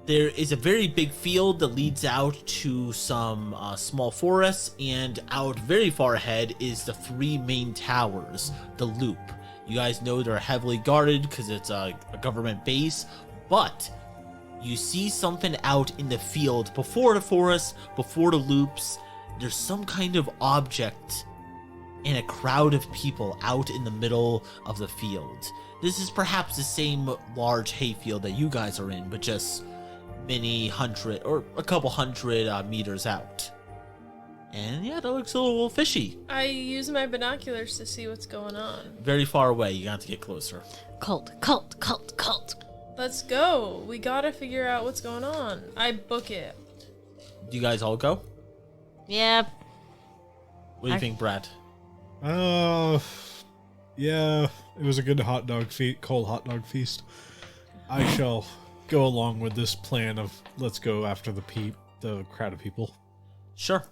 There is a very big field that leads out to some small forests, and out very far ahead is the 3 main towers, the loop. You guys know they're heavily guarded because it's a government base, but you see something out in the field before the forest, before the loops. There's some kind of object and a crowd of people out in the middle of the field. This is perhaps the same large hayfield that you guys are in, but just many hundred or a couple hundred meters out. And yeah, that looks a little fishy.
I use my binoculars to see what's going on.
Very far away. You have to get closer.
Cult.
Let's go. We gotta figure out what's going on. I book it.
Do you guys all go?
Yeah.
What do you think, Brad?
Yeah, it was a good cold hot dog feast. I shall go along with this plan of let's go after the crowd of people.
Sure.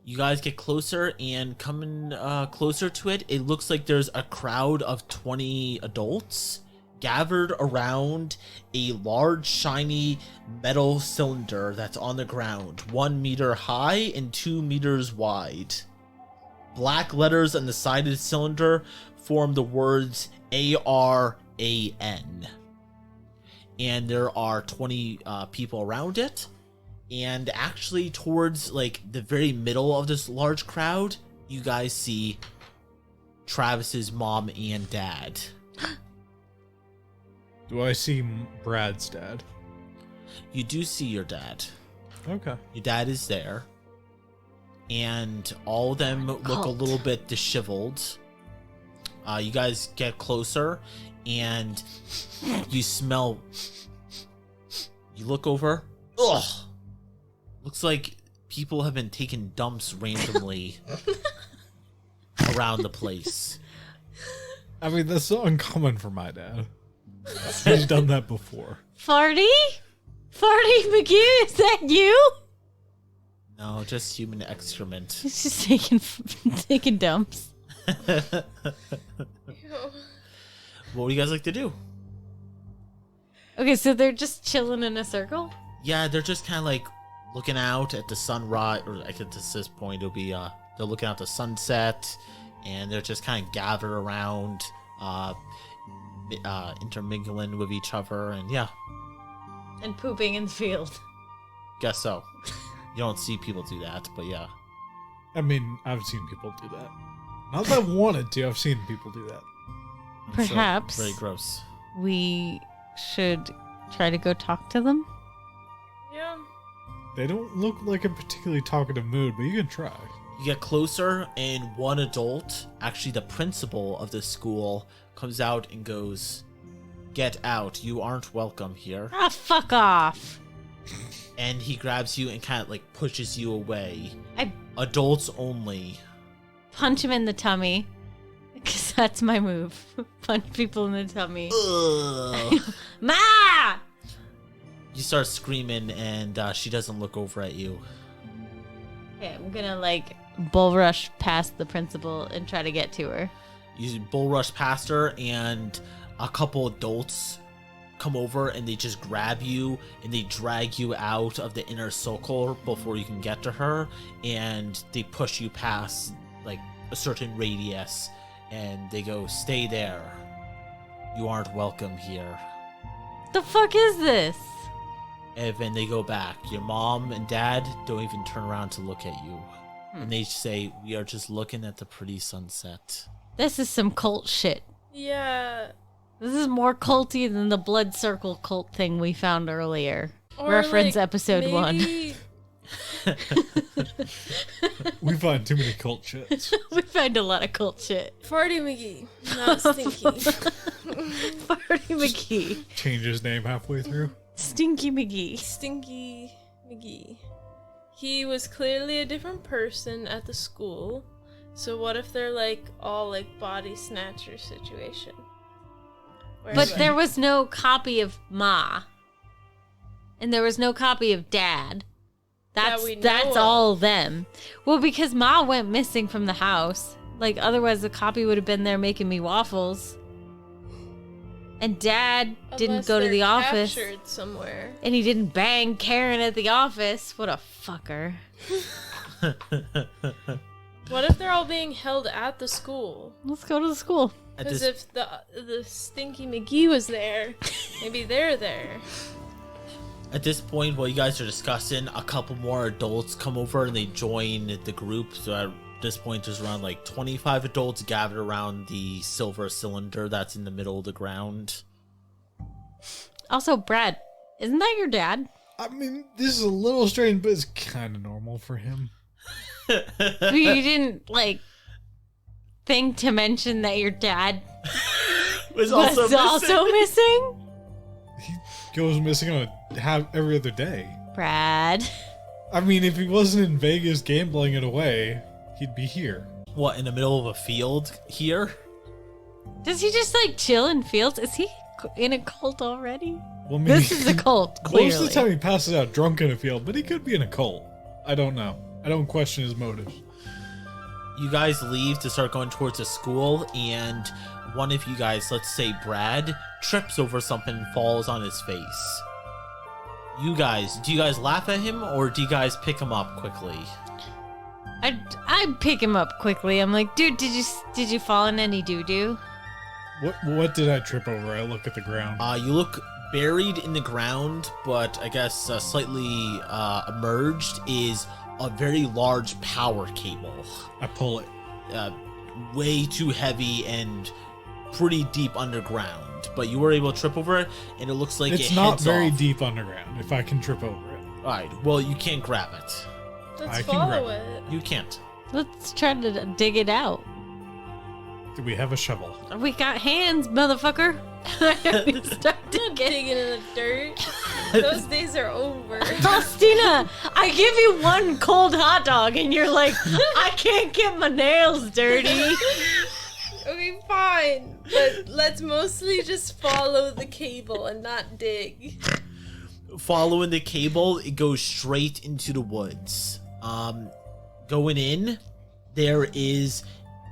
You guys get closer, and coming closer to it, it looks like there's a crowd of 20 adults gathered around a large, shiny metal cylinder that's on the ground, 1 meter high and 2 meters wide. Black letters on the side of the cylinder form the words ARAN. And there are 20 people around it. And actually, towards like the very middle of this large crowd, you guys see Travis's mom and dad.
Do I see Brad's dad?
You do see your dad.
Okay.
Your dad is there. And all of them look a little bit disheveled. You guys get closer and you smell. You look over. Ugh! Looks like people have been taking dumps randomly around the place.
I mean, that's so uncommon for my dad. He's done that before.
Farty? Farty McGee, is that you?
No, just human excrement.
He's just taking dumps.
What would you guys like to do?
Okay, so they're just chilling in a circle?
Yeah, they're just kind of like looking out at the sunrise, or I guess at this point it'll be they're looking out the sunset, and they're just kind of gathered around, intermingling with each other, and yeah,
And pooping in the field.
guess so. You don't see people do that, but yeah.
I mean, I've seen people do that. Not that I've wanted to, I've seen people do that.
It's,
Perhaps
very gross.
we should try to go talk to them?
Yeah.
They don't look like a particularly talkative mood, but you can try.
You get closer, and one adult, actually the principal of the school, comes out and goes, "Get out, you aren't welcome here."
Ah, fuck off.
And he grabs you and kind of like pushes you away.
I
Adults only.
punch him in the tummy. Because that's my move. Punch people in the tummy.
Ugh.
Ma!
You start screaming, and she doesn't look over at you.
Okay, I'm gonna like bull rush past the principal and try to get to her.
You bull rush past her, and a couple adults come over and they just grab you and they drag you out of the inner circle before you can get to her, and they push you past like a certain radius, and they go, "Stay there. You aren't welcome here."
The fuck is this?
And then they go back. Your mom and dad don't even turn around to look at you. And they say, "We are just looking at the pretty sunset."
This is some cult shit.
Yeah.
This is more culty than the blood circle cult thing we found earlier.
Or,
Reference
like,
episode 1.
maybe-
We find too many cult shits.
We find a lot of cult shit.
Farty McGee, not Stinky.
Farty McGee.
Change his name halfway through.
Stinky McGee.
Stinky McGee. He was clearly a different person at the school. So what if they're like all like body snatcher situation? Where,
But
like-
there was no copy of Ma. And there was no copy of Dad.
That we know
That's
of.
all them. Well, because Ma went missing from the house. Like, otherwise the copy would have been there making me waffles. And Dad didn't
Unless
go to
they're
the office.
captured somewhere.
And he didn't bang Karen at the office. What a fucker.
What if they're all being held at the school?
Let's go to the school.
At
Because
this,
if the Stinky McGee was there, maybe they're there.
at this point, while you guys are discussing, a couple more adults come over and they join the group. So at this point, there's around like 25 adults gathered around the silver cylinder that's in the middle of the ground.
Also, Brad, isn't that your dad?
I mean, this is a little strange, but it's kind of normal for him.
You didn't, like, think to mention that your dad
Was
was
also
also missing?
He goes missing on every other day.
Brad.
I mean, if he wasn't in Vegas gambling it away, he'd be here.
What, in the middle of a field here?
Does he just, like, chill in fields? Is he in a cult already?
Well, maybe
This is a cult, clearly.
Most of the time he passes out drunk in a field, but he could be in a cult. I don't know. I don't question his motives.
You guys leave to start going towards the school, and one of you guys, let's say Brad, trips over something and falls on his face. You guys, do you guys laugh at him or do you guys pick him up quickly?
I pick him up quickly. I'm like, dude, did you fall in any doo-doo?
What did I trip over? I look at the ground.
You look buried in the ground, but I guess slightly emerged is a very large power cable.
I pull it.
Way too heavy and pretty deep underground, but you were able to trip over it, and it looks like
it's
it
not
heads
very
off.
deep underground. If I can trip over it,
All right, well, you can't grab it.
Let's
I can grab
follow
it.
it.
You can't.
Let's try to dig it out.
do we have a shovel?
We got hands, motherfucker. We start
I'm not digging in the dirt. Those days are over.
Faustina, I give you one cold hot dog, and you're like, I can't get my nails dirty.
Okay, fine. But let's mostly just follow the cable and not dig.
Following the cable, it goes straight into the woods. Going in, there is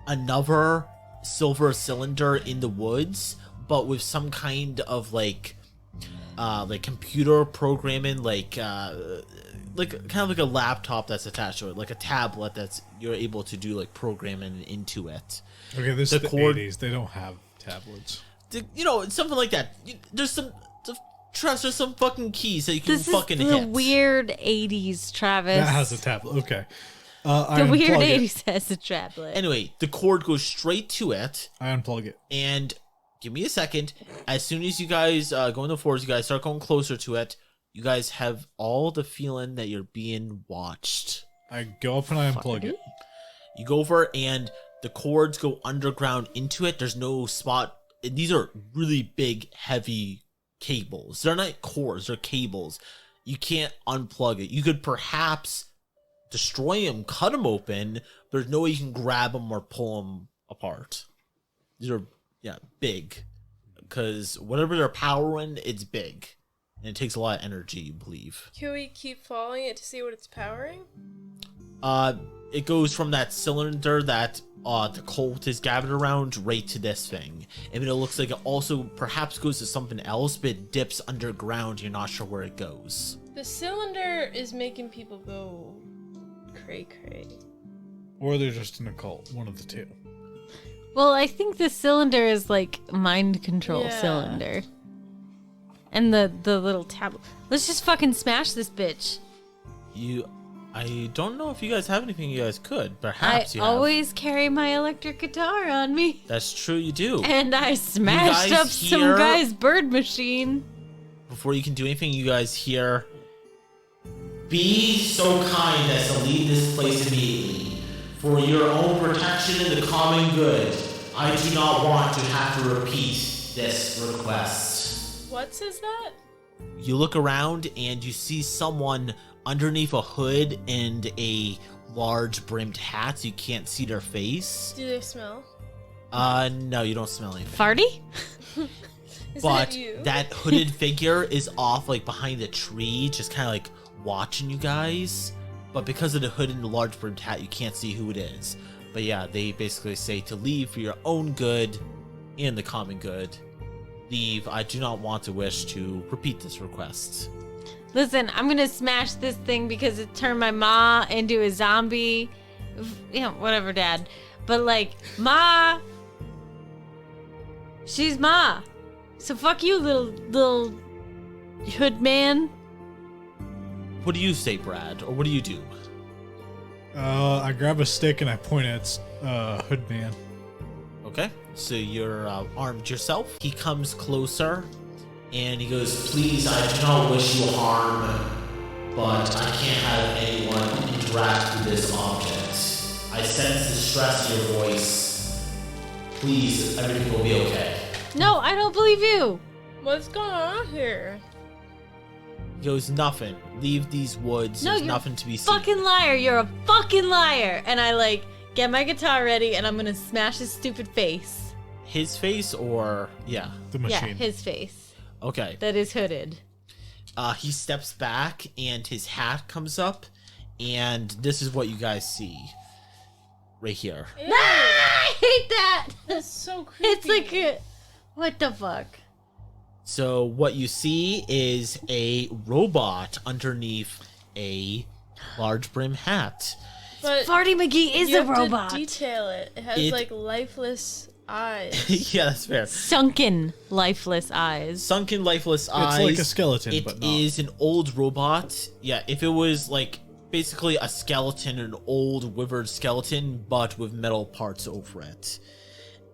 another silver cylinder in the woods, but with some kind of like computer programming, like kind of like a laptop that's attached to it, like a tablet that's you're able to do like programming into it.
Okay, this
The
is the
cord-
80s. They don't have tablets.
You know, it's something like that. There's some trust. There's some fucking keys that you can
This
fucking
is the
hit.
weird 80s, Travis.
That has a tablet. Okay. I
The weird
unplug it.
80s has a tablet.
Anyway, the cord goes straight to it,
I unplug it.
and give me a second. As soon as you guys go in the forest, you guys start going closer to it. You guys have all the feeling that you're being watched.
I go up and I unplug it.
You go over and the cords go underground into it. There's no spot. These are really big, heavy cables. They're not cords, they're cables. You can't unplug it. You could perhaps destroy them, cut them open, but there's no way you can grab them or pull them apart. These are, big. Because whatever they're powering, it's big. And it takes a lot of energy, you believe.
Can we keep following it to see what it's powering?
It goes from that cylinder that the Colt is gathered around right to this thing. I mean, it looks like it also perhaps goes to something else, but it dips underground. You're not sure where it goes.
The cylinder is making people go cray-cray.
Or they're just in a cult. One of the two.
Well, I think the cylinder is like mind control
Yeah.
cylinder. And the little tablet. Let's just fucking smash this bitch.
I don't know if you guys have anything you guys could.
I
Perhaps you have.
always carry my electric guitar on me.
That's true, you do.
And I smashed
guys
up some
hear-
guy's bird machine.
Before you can do anything, you guys hear, "Be so kind as to leave this place immediately. For your own protection and the common good, I do not want to have to repeat this request."
What says that?
You look around and you see someone underneath a hood and a large brimmed hat, so you can't see their face.
Do they smell?
No, you don't smell anything.
Farty?
Is
But
that you?
that hooded figure is off like behind a tree, just kind of like watching you guys. But because of the hood and the large brimmed hat, you can't see who it is. But yeah, they basically say to leave for your own good and the common good. Leave. I do not want to wish to repeat this request.
Listen, I'm gonna smash this thing because it turned my ma into a zombie. You know, whatever, Dad. But like, Ma, she's Ma. So fuck you, little hood man.
What do you say, Brad? Or what do you do?
I grab a stick and I point at Hoodman.
Okay, so you're armed yourself. He comes closer and he goes, "Please, I do not wish you harm, but I can't have anyone interact with this object. I sense distress in your voice. Please, everything will be okay."
No, I don't believe you.
What's going on here?
He goes, "Nothing. Leave these woods.
No,
There's
you're
nothing to be seen."
Fucking liar. You're a fucking liar. And I like get my guitar ready and I'm gonna smash his stupid face.
His face or, yeah.
The
Yeah,
machine.
his face.
Okay.
That is hooded.
He steps back and his hat comes up and this is what you guys see. Right here.
Ew.
hate that.
That's so creepy.
It's like, what the fuck?
So what you see is a robot underneath a large brim hat.
But
Farty McGee is
you
a
have
robot.
to detail it. It has like lifeless eyes.
Yeah, that's fair.
Sunken, lifeless eyes.
Sunken, lifeless eyes.
It's like a skeleton,
It
but not.
is an old robot. Yeah, if it was like basically a skeleton, an old withered skeleton, but with metal parts over it.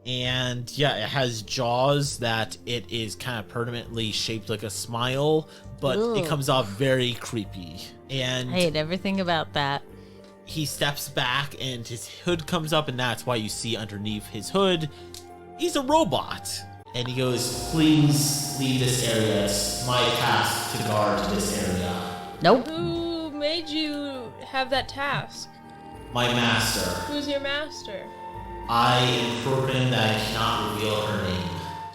And yeah, it has jaws that it is kind of permanently shaped like a smile, but it
Ugh.
comes off very creepy. And
I hate everything about that.
he steps back and his hood comes up, and that's why you see underneath his hood, he's a robot. And he goes, please leave this area. It's my task to guard this area.
Nope.
Who made you have that task?
My master.
Who's your master?
I am programmed that I cannot reveal her name.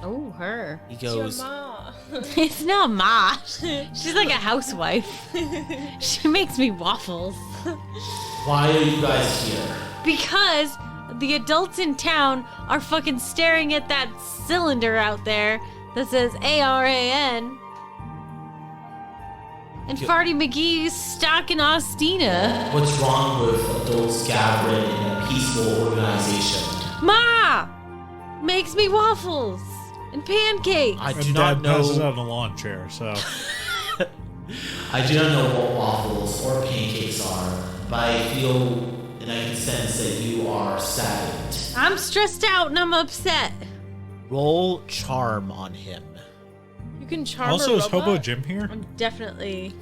Oh, her.
He
It's your
goes,
ma.
It's not Ma. She's like a housewife. She makes me waffles.
why are you guys here?
Because the adults in town are fucking staring at that cylinder out there that says ARAN. And Farty McGee's stalking Ostina.
What's wrong with adults gathering in a peaceful organization?
Ma! Makes me waffles and pancakes.
I
And
do not
Dad passes
know.
out in a lawn chair, so
I do not know what waffles or pancakes are, but I feel and I can sense that you are saddened.
I'm stressed out and I'm upset.
Roll charm on him.
You can charm
also
a
is
robot?
Hobo Jim here?
I'm definitely.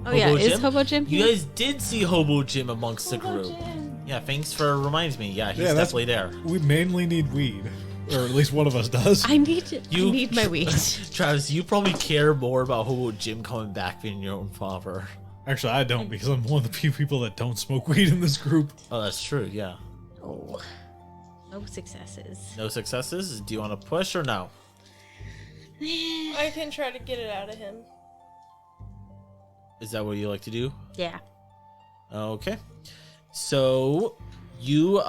Oh
Hobo
yeah, is
Jim?
Hobo Jim
You
here?
guys did see Hobo Jim amongst the
Hobo
group.
Jim.
Yeah, thanks for reminding me. Yeah, he's
Yeah, that's-
definitely there.
We mainly need weed, or at least one of us does.
I need my weed.
Travis, you probably care more about Hobo Jim coming back than your own father.
Actually, I don't because I'm one of the few people that don't smoke weed in this group.
Oh, that's true. Yeah.
Oh, no successes.
No successes. Do you want to push or no?
I can try to get it out of him.
Is that what you like to do?
Yeah.
Okay. So you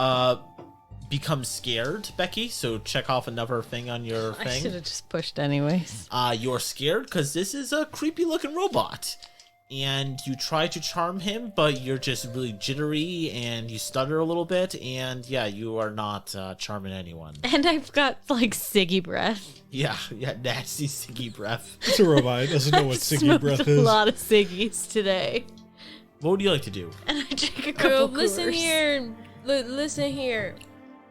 become scared, Becky. So check off another thing on your
I
thing.
should have just pushed anyways.
You're scared because this is a creepy looking robot. And you try to charm him, but you're just really jittery and you stutter a little bit. And yeah, you are not charming anyone.
And I've got like Siggy breath.
Yeah, nasty sticky breath.
It's a robot. It doesn't know what
I've
Siggy
smoked
breath
a
is.
lot of Siggies today.
What would you like to do?
And I drank a
Oh,
couple
listen
Coors.
here. Listen here.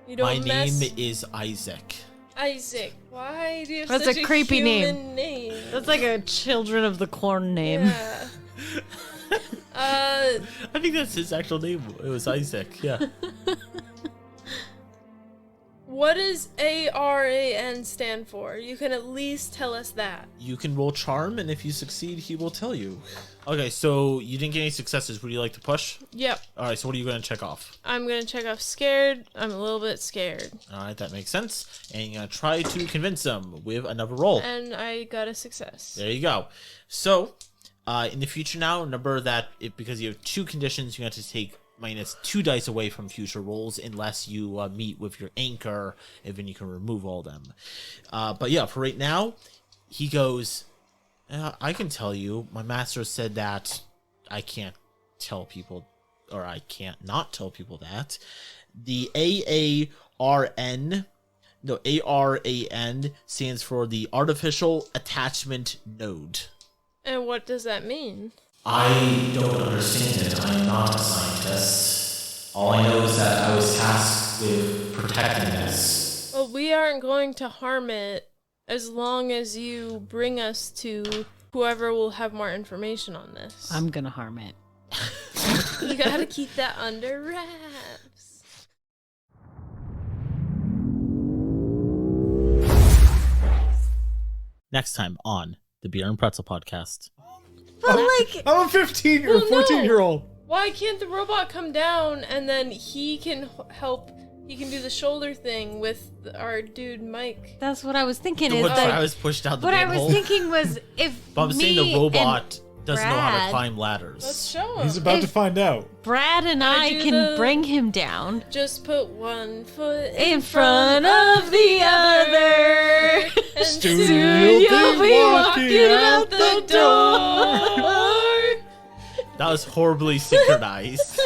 You don't
My
mess.
name is Isaac.
Isaac. Why do you have
That's
such
a creepy
human name?
That's like a Children of the Corn name.
Yeah.
I think that's his actual name. It was Isaac. Yeah.
What does ARAN stand for? You can at least tell us that.
You can roll charm, and if you succeed, he will tell you. Okay, so you didn't get any successes. Would you like to push?
Yep.
All right, so what are you going to check off?
I'm gonna check off scared. I'm a little bit scared.
All right, that makes sense. And you're going to try to convince him with another roll.
And I got a success.
There you go. So, in the future now, remember that because you have two conditions, you have to take -2 dice away from future rolls unless you meet with your anchor, and then you can remove all them. But yeah, for right now, he goes, I can tell you, my master said that I can't tell people, or I can't not tell people that. The ARAN stands for the Artificial Attachment Node.
And what does that mean?
I don't understand it. I'm not a scientist. All I know is that I was tasked with protecting this.
Well, we aren't going to harm it as long as you bring us to whoever will have more information on this.
I'm gonna harm it.
You gotta keep that under wraps.
Next time on the Beer and Pretzel Podcast.
But like,
I'm a 15 or
Well, no.
14-year-old.
Why can't the robot come down and then he can help? He can do the shoulder thing with our dude Mike.
that's what I was thinking. Is
What
like,
Travis pushed out the
what I
manhole.
was thinking was if
But I'm saying
me
the robot doesn't know how to
Brad.
climb
Let's
ladders.
show him.
He's about to
If-
find out.
Brad and I
do
can
the-
bring him down
Just put one foot
in front of the other.
and
Stu,
soon
you'll be walking out
the door.
That was horribly synchronized.